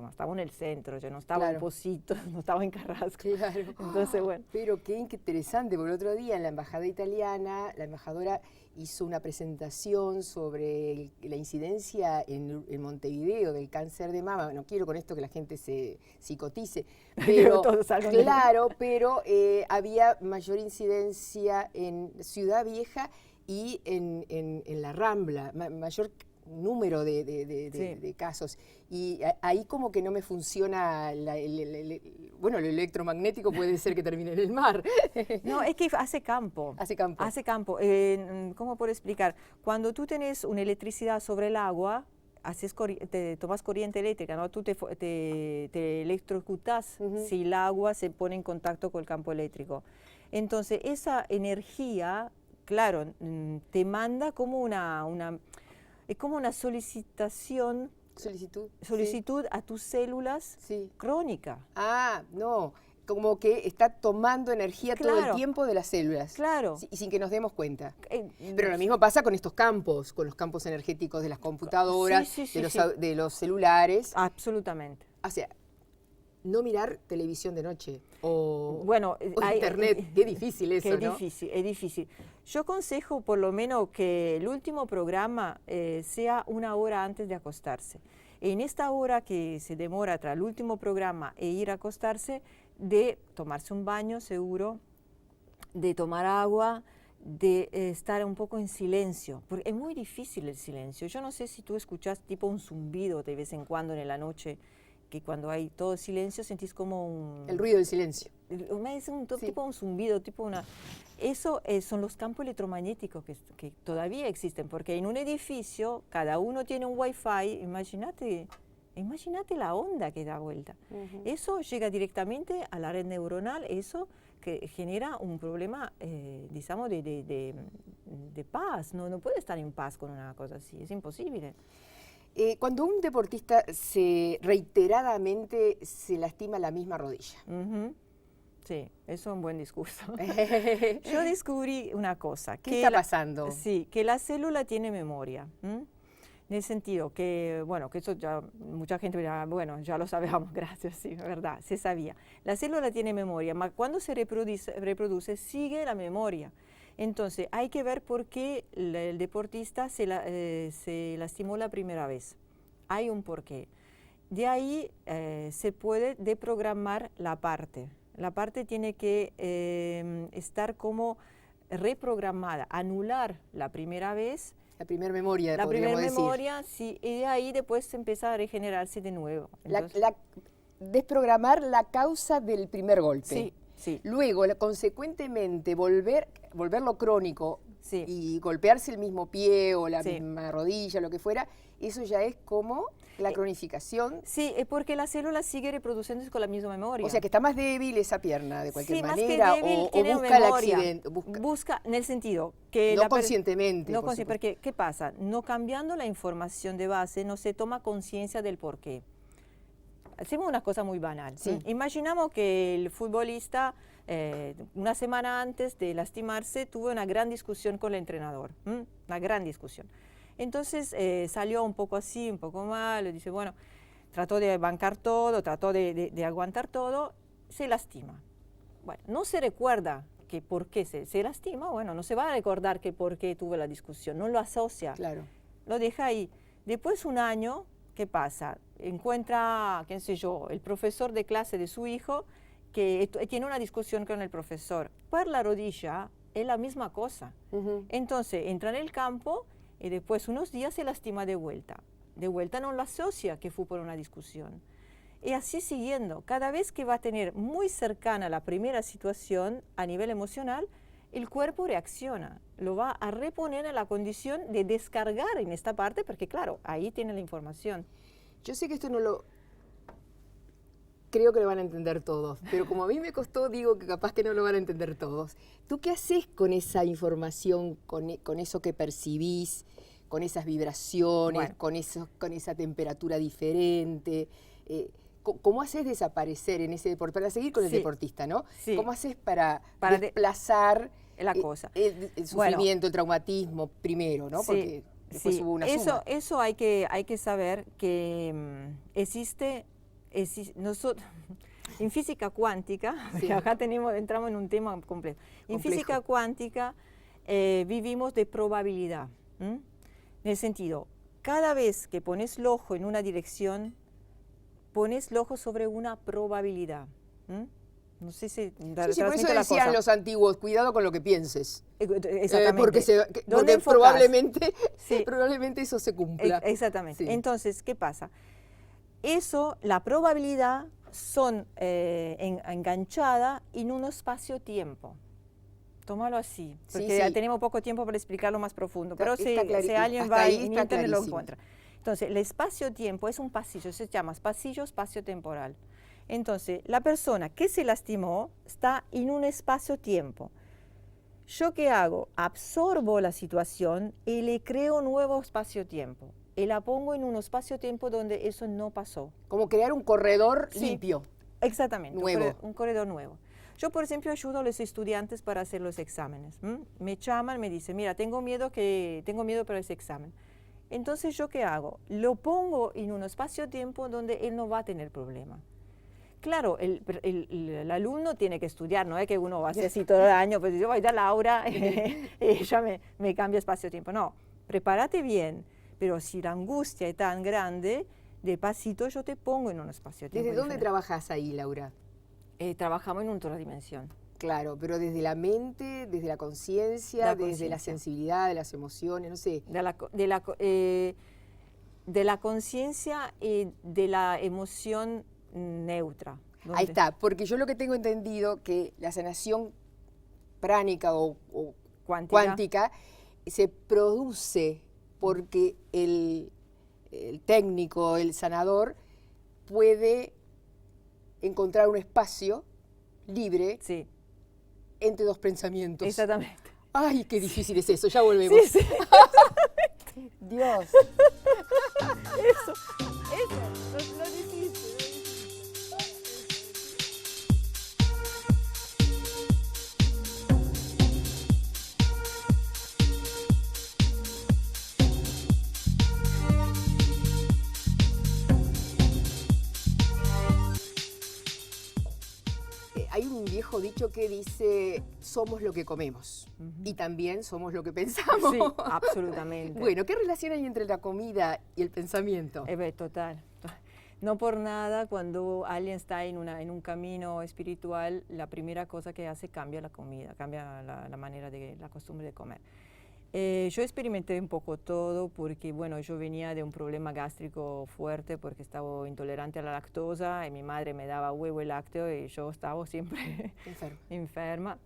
estaba en el centro, yo no estaba en Pocito, no estaba en Carrasco. Claro. Entonces, bueno. Pero qué interesante, porque el otro día en la embajada italiana, la embajadora hizo una presentación sobre la incidencia en Montevideo del cáncer de mama. No quiero con esto que la gente se psicotice, pero claro, pero había mayor incidencia en Ciudad Vieja y en la Rambla, mayor número de casos. Y ahí como que no me funciona, bueno, lo electromagnético puede ser que termine en el mar. No, es que hace campo. Hace campo. Hace campo. ¿Cómo puedo explicar? Cuando tú tienes una electricidad sobre el agua, te tomas corriente eléctrica, ¿no? Tú te electrocutas si el agua se pone en contacto con el campo eléctrico. Entonces, esa energía, claro, te manda como es como una solicitud a tus células crónica. Ah, no, como que está tomando energía todo el tiempo de las células. Claro. Y sin que nos demos cuenta. Pero lo mismo pasa con estos campos, con los campos energéticos de las computadoras, de los celulares. Absolutamente. O sea, no mirar televisión de noche o internet, qué difícil eso, ¿no? Es difícil. Yo aconsejo por lo menos que el último programa sea 1 hora antes de acostarse. En esta hora que se demora tras el último programa e ir a acostarse, de tomarse un baño seguro, de tomar agua, de estar un poco en silencio, porque es muy difícil el silencio. Yo no sé si tú escuchas tipo un zumbido de vez en cuando en la noche, que cuando hay todo silencio sentís como un... El ruido del silencio. Es tipo un zumbido, tipo una... Eso son los campos electromagnéticos que todavía existen, porque en un edificio cada uno tiene un wifi, imagínate la onda que da vuelta. Eso llega directamente a la red neuronal, eso que genera un problema, digamos, de paz. No puede estar en paz con una cosa así, es imposible. Cuando un deportista reiteradamente se lastima la misma rodilla. Sí, eso es un buen discurso. Yo descubrí una cosa. ¿Qué está pasando? Sí, que la célula tiene memoria. En el sentido que, bueno, que eso ya mucha gente dirá, bueno, ya lo sabíamos, gracias, sí, es verdad, se sabía. La célula tiene memoria, pero cuando se reproduce sigue la memoria. Entonces, hay que ver por qué el deportista se lastimó la primera vez. Hay un porqué. De ahí se puede deprogramar la parte. La parte tiene que estar como reprogramada, anular la primera vez. La primera memoria, la podríamos decir. La primera memoria, sí, y de ahí después empieza a regenerarse de nuevo. Entonces, desprogramar la causa del primer golpe. Sí. Sí. Luego, consecuentemente, volverlo crónico y golpearse el mismo pie o la misma rodilla, lo que fuera, eso ya es como la cronificación. Sí, es porque la célula sigue reproduciéndose con la misma memoria. O sea, que está más débil esa pierna de cualquier manera, más que débil, o busca el accidente. Busca en el sentido que... No conscientemente. No conscientemente, porque ¿qué pasa? No cambiando la información de base, no se toma conciencia del porqué. Hacemos una cosa muy banal. Imaginamos que el futbolista, una semana antes de lastimarse, tuvo una gran discusión con el entrenador. Una gran discusión. Entonces salió un poco así, un poco mal, y dice, bueno, trató de bancar todo, trató de aguantar todo, se lastima. Bueno, no se recuerda que por qué se lastima, bueno, no se va a recordar que por qué tuvo la discusión, no lo asocia. Claro. Lo deja ahí. Después un año ¿qué pasa? Encuentra, qué sé yo, el profesor de clase de su hijo que tiene una discusión con el profesor. Por la rodilla es la misma cosa. Entonces entra en el campo y después unos días se lastima de vuelta. De vuelta no lo asocia que fue por una discusión. Y así siguiendo, cada vez que va a tener muy cercana la primera situación a nivel emocional, el cuerpo reacciona, lo va a reponer en la condición de descargar en esta parte, porque claro, ahí tiene la información. Yo sé que esto no lo... Creo que lo van a entender todos, pero como a mí me costó, digo que capaz que no lo van a entender todos. ¿Tú qué haces con esa información, con eso que percibís, con esas vibraciones, Bueno. con esa temperatura diferente? ¿Cómo haces desaparecer en ese deporte? Para seguir con el deportista, ¿no? Sí. ¿Cómo haces para desplazar la cosa. el sufrimiento, el traumatismo primero, ¿no? Porque después hubo una suma. Eso hay que saber que existe nosotros, en física cuántica, acá entramos en un tema complejo. En física cuántica vivimos de probabilidad. En el sentido, cada vez que pones el ojo en una dirección, pones el ojo sobre una probabilidad. No sé si por eso decían los antiguos, cuidado con lo que pienses. Exactamente. Porque probablemente eso se cumpla. Exactamente. Sí. Entonces, ¿qué pasa? Eso, la probabilidad son enganchada en un espacio-tiempo. Tómalo así, porque tenemos poco tiempo para explicarlo más profundo, pero si alguien va en internet lo encuentra. Entonces, el espacio-tiempo es un pasillo, se llama pasillo espacio-temporal. Entonces, la persona que se lastimó está en un espacio-tiempo. ¿Yo qué hago? Absorbo la situación y le creo un nuevo espacio-tiempo. Y la pongo en un espacio-tiempo donde eso no pasó. Como crear un corredor limpio. Exactamente, nuevo. Un corredor nuevo. Yo, por ejemplo, ayudo a los estudiantes para hacer los exámenes. Me llaman, me dicen, mira, tengo miedo para ese examen. Entonces, ¿yo qué hago? Lo pongo en un espacio-tiempo donde él no va a tener problema. Claro, el alumno tiene que estudiar, no es que uno va a hacer así todo el año, pues yo voy a dar Laura y ella me cambia espacio-tiempo. No, prepárate bien, pero si la angustia es tan grande, despacito yo te pongo en un espacio-tiempo. ¿Desde dónde trabajas ahí, Laura? Trabajamos en otra dimensión. Claro, pero desde la mente, desde la conciencia, desde la sensibilidad, de las emociones, no sé. De la conciencia y de la emoción neutra. Ahí está, porque yo lo que tengo entendido que la sanación pránica o cuántica se produce porque el técnico, el sanador, puede encontrar un espacio libre entre dos pensamientos. Exactamente. Ay, qué difícil es eso, ya volvemos. Sí. Dios. Eso, lo difícil. Hay un viejo dicho que dice, somos lo que comemos y también somos lo que pensamos. Sí, absolutamente. Bueno, ¿qué relación hay entre la comida y el pensamiento? Total. No por nada, cuando alguien está en un camino espiritual, la primera cosa que hace cambia la comida, cambia la manera la costumbre de comer. Yo experimenté un poco todo porque, bueno, yo venía de un problema gástrico fuerte porque estaba intolerante a la lactosa y mi madre me daba huevo y lácteo y yo estaba siempre enferma.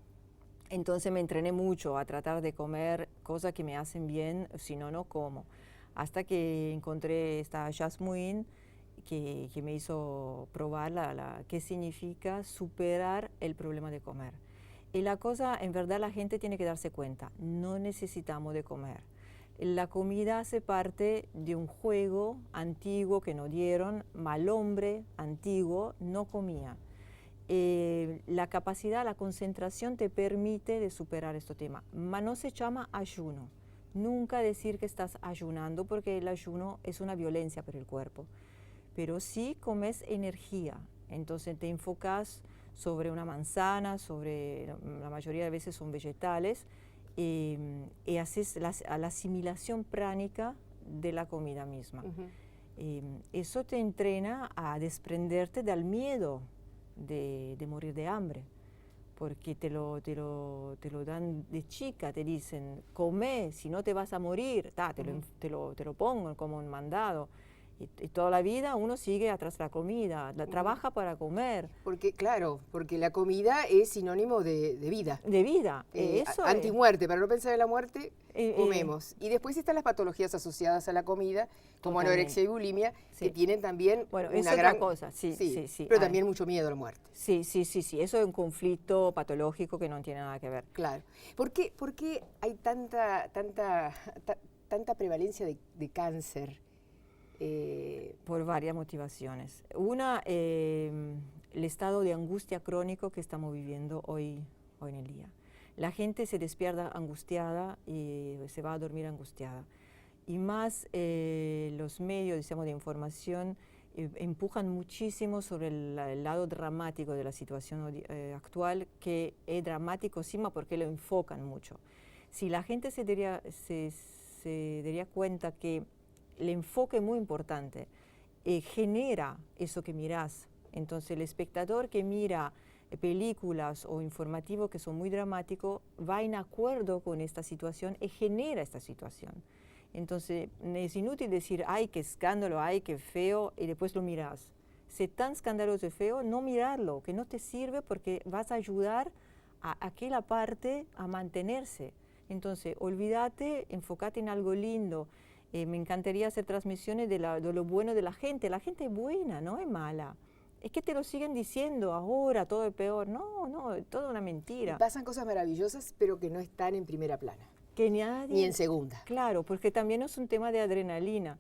Entonces me entrené mucho a tratar de comer cosas que me hacen bien, si no, no como. Hasta que encontré esta Jasmine que me hizo probar qué significa superar el problema de comer. Y la cosa, en verdad, la gente tiene que darse cuenta, no necesitamos de comer. La comida hace parte de un juego antiguo que nos dieron, mal hombre antiguo no comía. La capacidad, la concentración te permite de superar este tema, pero no se llama ayuno. Nunca decir que estás ayunando porque el ayuno es una violencia para el cuerpo, pero sí comes energía, entonces te enfocas sobre una manzana, la mayoría de veces son vegetales, y haces la asimilación pránica de la comida misma. Eso te entrena a desprenderte del miedo de morir de hambre, porque te lo dan de chica, te dicen, come, si no te vas a morir, te lo pongo como un mandado. Y toda la vida uno sigue atrás de la comida, trabaja para comer. Porque, claro, porque la comida es sinónimo de vida. De vida. Antimuerte, para no pensar en la muerte, comemos. Y después están las patologías asociadas a la comida, como anorexia y bulimia, que tienen también una gran cosa. Sí. Pero también mucho miedo a la muerte. Sí. Eso es un conflicto patológico que no tiene nada que ver. Claro. ¿Por qué hay tanta prevalencia de cáncer? Por varias motivaciones. Una, el estado de angustia crónico que estamos viviendo hoy en el día. La gente se despierta angustiada y se va a dormir angustiada. Y más los medios, digamos, de información empujan muchísimo sobre el lado dramático de la situación actual, que es dramático encima porque lo enfocan mucho. Si la gente se daría cuenta que el enfoque es muy importante, genera eso que mirás. Entonces el espectador que mira películas o informativos que son muy dramáticos va en acuerdo con esta situación y genera esta situación. Entonces es inútil decir, ay, qué escándalo, ay, qué feo, y después lo mirás. Si es tan escandaloso y feo, no mirarlo, que no te sirve porque vas a ayudar a aquella parte a mantenerse. Entonces olvídate, enfócate en algo lindo. Me encantaría hacer transmisiones de lo bueno de la gente. La gente es buena, no es mala. Es que te lo siguen diciendo ahora, todo es peor. No, es toda una mentira. Y pasan cosas maravillosas, pero que no están en primera plana. Que nadie... Ni en segunda. Claro, porque también es un tema de adrenalina.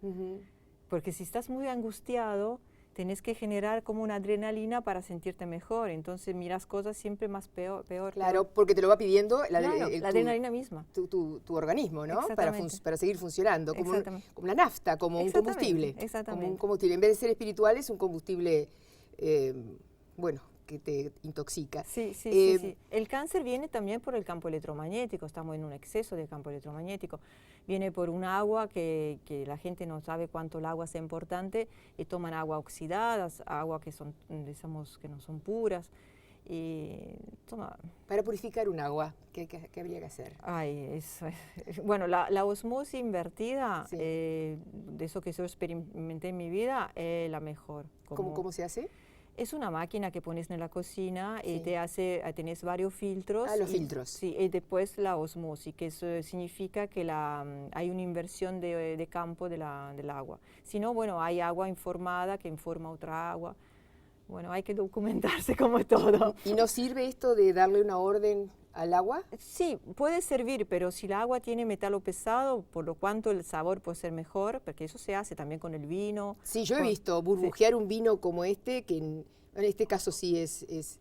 Porque si estás muy angustiado, tenés que generar como una adrenalina para sentirte mejor. Entonces miras cosas siempre más peor. Claro, porque te lo va pidiendo la adrenalina misma. Tu organismo, ¿no? Para seguir funcionando, como la nafta, como un combustible. Exactamente. Como un combustible. En vez de ser espiritual, es un combustible, que te intoxica. Sí. El cáncer viene también por el campo electromagnético, estamos en un exceso de campo electromagnético. Viene por un agua que la gente no sabe cuánto el agua es importante y toman agua oxidada, agua que no son puras. Para purificar un agua, ¿qué habría que hacer? Bueno, la osmosis invertida, de eso que yo experimenté en mi vida, es la mejor. ¿Cómo se hace? Es una máquina que pones en la cocina y tenés varios filtros. Los filtros. Sí, y después la osmosis, que eso significa que hay una inversión de campo del agua. Si no, bueno, hay agua informada que informa otra agua. Bueno, hay que documentarse como todo. ¿Y no sirve esto de darle una orden al agua? Sí, puede servir, pero si el agua tiene metalo pesado, por lo cuanto el sabor puede ser mejor, porque eso se hace también con el vino. Sí, yo he visto burbujear un vino como este, que en este caso sí es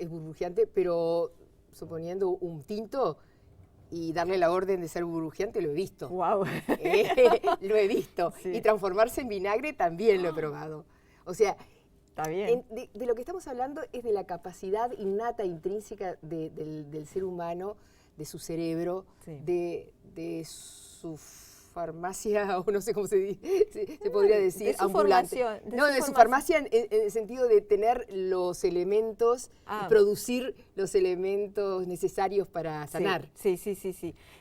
burbujeante, pero suponiendo un tinto y darle la orden de ser burbujeante, lo he visto. ¡Wow! Lo he visto. Sí. Y transformarse en vinagre también lo he probado. O sea... Está bien. De lo que estamos hablando es de la capacidad innata, intrínseca del ser humano, de su cerebro, de su farmacia, o no sé cómo se podría decir, de su ambulante. De su farmacia en el sentido de tener los elementos, y producir los elementos necesarios para sanar. Sí.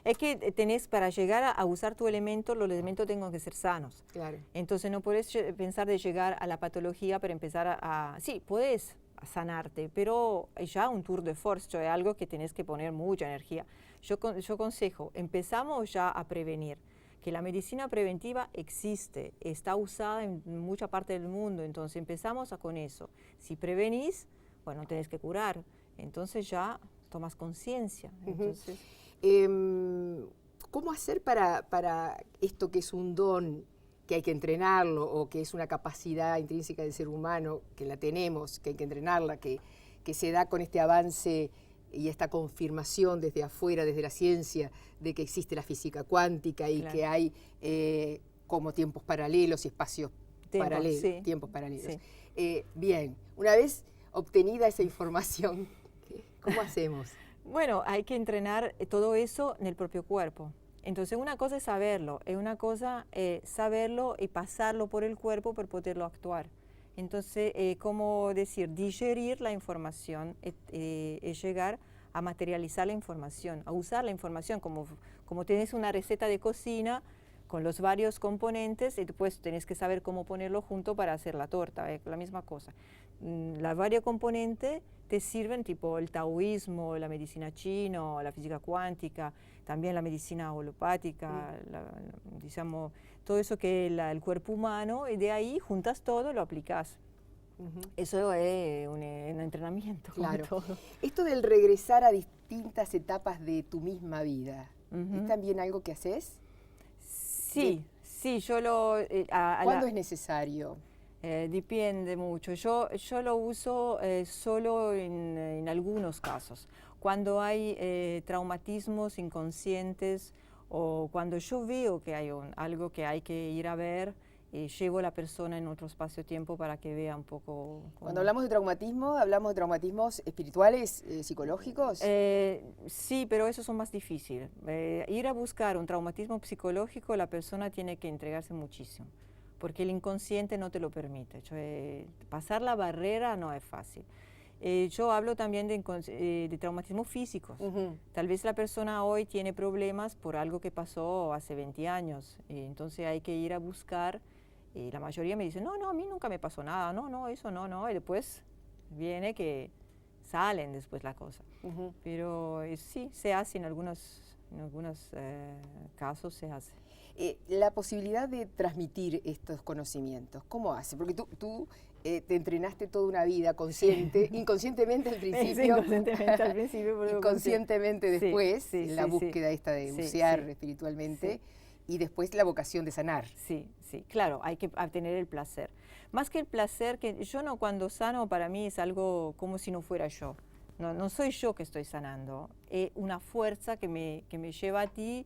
Es que tenés, para llegar a usar tu elemento, los elementos tienen que ser sanos. Claro. Entonces no podés pensar de llegar a la patología para empezar sí, podés sanarte, pero ya un tour de force, es algo que tenés que poner mucha energía. Yo aconsejo, empezamos ya a prevenir. Que la medicina preventiva existe, está usada en mucha parte del mundo, entonces empezamos con eso. Si prevenís, bueno, tenés que curar, entonces ya tomas conciencia. ¿Cómo hacer para esto que es un don, que hay que entrenarlo, o que es una capacidad intrínseca del ser humano, que la tenemos, que hay que entrenarla, que se da con este avance y esta confirmación desde afuera, desde la ciencia, de que existe la física cuántica y que hay como tiempos paralelos y espacios paralelos, tiempos paralelos. Bien, una vez obtenida esa información, ¿cómo hacemos? Bueno, hay que entrenar todo eso en el propio cuerpo. Entonces una cosa es saberlo, y una cosa es saberlo y pasarlo por el cuerpo para poderlo actuar. Entonces, como decir, digerir la información es llegar a materializar la información, a usar la información, como tienes una receta de cocina con los varios componentes y después tienes que saber cómo ponerlo junto para hacer la torta, la misma cosa. Las varios componentes te sirven, tipo el taoísmo, la medicina china, la física cuántica, también la medicina holopática, digamos, todo eso que es el cuerpo humano, y de ahí juntas todo y lo aplicas. Eso es un entrenamiento. Claro. Todo. Esto del regresar a distintas etapas de tu misma vida, ¿es también algo que haces? Sí, sí, yo lo... ¿Cuándo es necesario? Depende mucho. Yo lo uso solo en algunos casos. Cuando hay traumatismos inconscientes o cuando yo veo que hay algo que hay que ir a ver, llevo a la persona en otro espacio-tiempo para que vea un poco... Cuando hablamos de traumatismo, ¿hablamos de traumatismos espirituales, psicológicos? Sí, pero esos son más difíciles. Ir a buscar un traumatismo psicológico, la persona tiene que entregarse muchísimo, porque el inconsciente no te lo permite. Pasar la barrera no es fácil. Yo hablo también de traumatismos físicos. Tal vez la persona hoy tiene problemas por algo que pasó hace 20 años, entonces hay que ir a buscar. La mayoría me dice, no, a mí nunca me pasó nada, no, eso no, y después viene que salen después la cosa. Pero sí, se hace en algunos casos, se hace. La posibilidad de transmitir estos conocimientos, ¿cómo hace? Porque tú te entrenaste toda una vida consciente, inconscientemente al principio, inconscientemente al principio, y conscientemente después, la sí, búsqueda esta de bucear espiritualmente, y después la vocación de sanar. Sí, claro, hay que tener el placer. Más que el placer, que yo no, cuando sano para mí es algo como si no fuera yo. No soy yo que estoy sanando, es una fuerza que me lleva a ti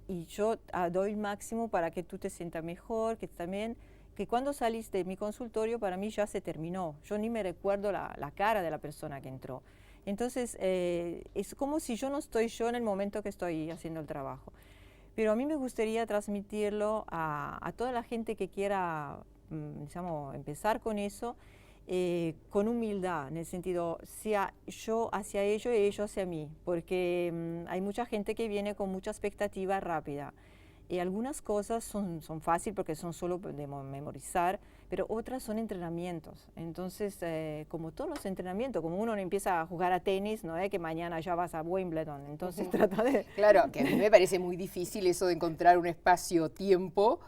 y yo doy el máximo para que tú te sientas mejor, que cuando saliste de mi consultorio para mí ya se terminó. Yo ni me recuerdo la cara de la persona que entró. Entonces es como si yo no estoy yo en el momento que estoy haciendo el trabajo. Pero a mí me gustaría transmitirlo a toda la gente que quiera, digamos, empezar con eso, con humildad, en el sentido, sea yo hacia ellos y ellos hacia mí, porque hay mucha gente que viene con mucha expectativa rápida. Y algunas cosas son fáciles porque son solo de memorizar, pero otras son entrenamientos. Entonces, como todos los entrenamientos, como uno empieza a jugar a tenis, no es que mañana ya vas a Wimbledon, entonces trata de... Claro, que a mí me parece muy difícil eso de encontrar un espacio-tiempo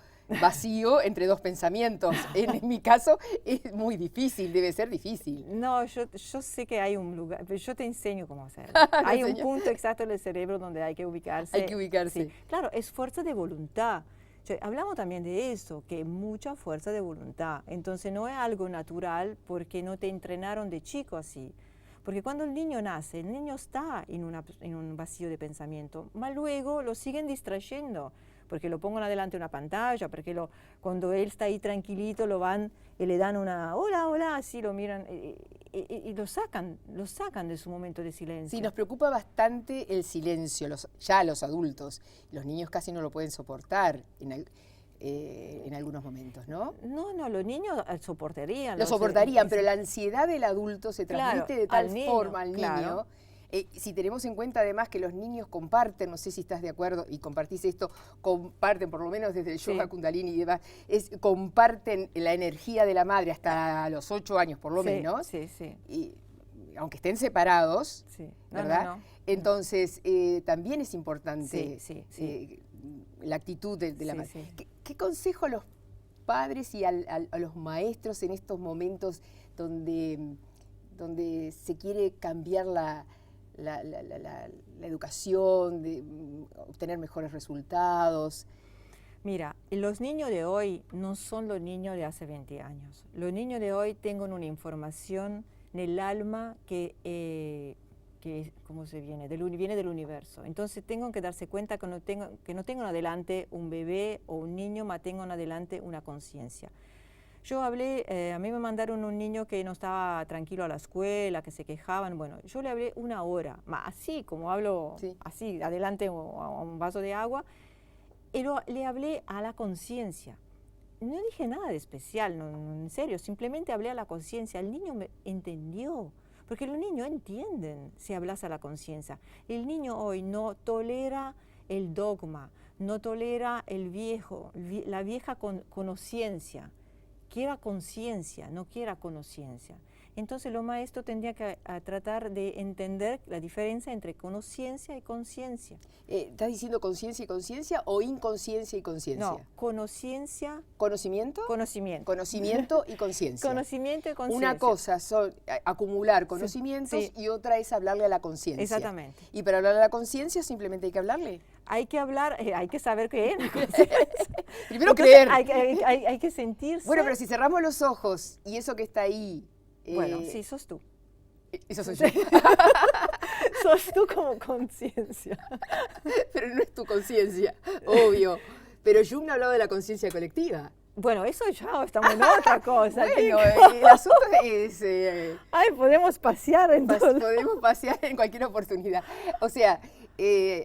vacío entre dos pensamientos. En mi caso es muy difícil, debe ser difícil. No, yo sé que hay un lugar, pero yo te enseño cómo hacerlo. Hay un punto exacto del cerebro donde hay que ubicarse. Hay que ubicarse. Sí. Claro, es fuerza de voluntad. Hablamos también de eso, que mucha fuerza de voluntad. Entonces no es algo natural porque no te entrenaron de chico así. Porque cuando el niño nace, el niño está en un vacío de pensamiento, mas luego lo siguen distrayendo. Porque lo pongan adelante de una pantalla, porque cuando él está ahí tranquilito lo van y le dan una hola, así lo miran y lo sacan de su momento de silencio. Sí, nos preocupa bastante el silencio, ya los adultos. Los niños casi no lo pueden soportar en algunos momentos, ¿no? No, los niños soportarían. Lo soportarían, pero la ansiedad del adulto se transmite de tal forma al niño. Si tenemos en cuenta además que los niños comparten, no sé si estás de acuerdo y compartís esto, comparten por lo menos desde el yoga Kundalini y demás, comparten la energía de la madre hasta los 8 años por lo menos, y, aunque estén separados, ¿verdad? Entonces también es importante la actitud de la madre. ¿Qué consejo a los padres y a los maestros en estos momentos donde se quiere cambiar la educación, de obtener mejores resultados? Mira, los niños de hoy no son los niños de hace 20 años. Los niños de hoy tienen una información en el alma que ¿cómo se viene? Viene del universo. Entonces tengo que darse cuenta que no tengo adelante un bebé o un niño, mas tengo adelante una conciencia. Yo hablé, a mí me mandaron un niño que no estaba tranquilo a la escuela, que se quejaban. Bueno, yo le hablé 1 hora, así como hablo, así, adelante a un vaso de agua, le hablé a la conciencia. No dije nada de especial, no, en serio, simplemente hablé a la conciencia. El niño me entendió, porque los niños entienden si hablas a la conciencia. El niño hoy no tolera el dogma, no tolera la vieja conciencia. Quiera conciencia, no quiera conciencia. Entonces los maestros tendrían que tratar de entender la diferencia entre conciencia y conciencia. ¿Estás diciendo conciencia y conciencia o inconsciencia y conciencia? No, conciencia. ¿Conocimiento? Conocimiento. Conocimiento y conciencia. Conocimiento y conciencia. Una cosa son acumular conocimientos sí. y otra es hablarle a la conciencia. Exactamente. Y para hablarle a la conciencia simplemente hay que hablarle. Hay que hablar, hay que saber qué es la conciencia. Primero Entonces, creer. Hay que sentirse. Bueno, pero si cerramos los ojos y eso que está ahí... Bueno, sí, sos tú. Eso soy yo. Sos tú como conciencia. Pero no es tu conciencia, obvio. Pero Jung hablaba de la conciencia colectiva. Bueno, eso ya estamos en otra cosa. Bueno, el asunto es... Ay, podemos pasear entonces. Podemos pasear en cualquier oportunidad. O sea,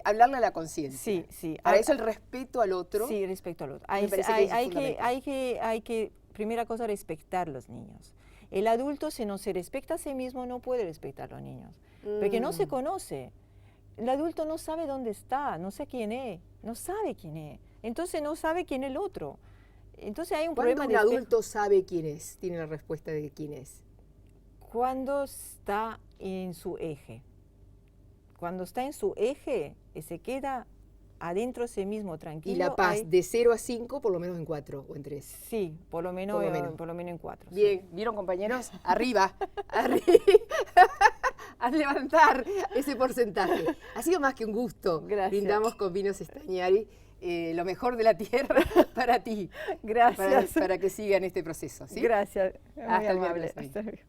hablarle a la conciencia. Sí, sí. Para eso el respeto al otro. Sí, respeto al otro. Me parece que eso es fundamental. Hay que, primera cosa, respetar a los niños. El adulto, si no se respecta a sí mismo, no puede respetar a los niños, porque no se conoce. El adulto no sabe dónde está, no sé quién es, no sabe quién es. Entonces no sabe quién es el otro. Entonces hay un problema de... ¿Cuándo un adulto sabe quién es? Tiene la respuesta de quién es. Cuando está en su eje. Cuando está en su eje, se queda adentro de sí mismo, tranquilo. Y la paz, de 0 a 5, por lo menos en 4 o en 3. Sí, por lo menos en 4. Bien, sí. ¿Vieron, compañeros? Arriba, arriba. A levantar ese porcentaje. Ha sido más que un gusto. Gracias. Brindamos con Vinos Stagnari lo mejor de la tierra para ti. Gracias. Para que siga en este proceso. ¿Sí? Gracias. Muy Hasta el amable. miércoles. Hasta luego.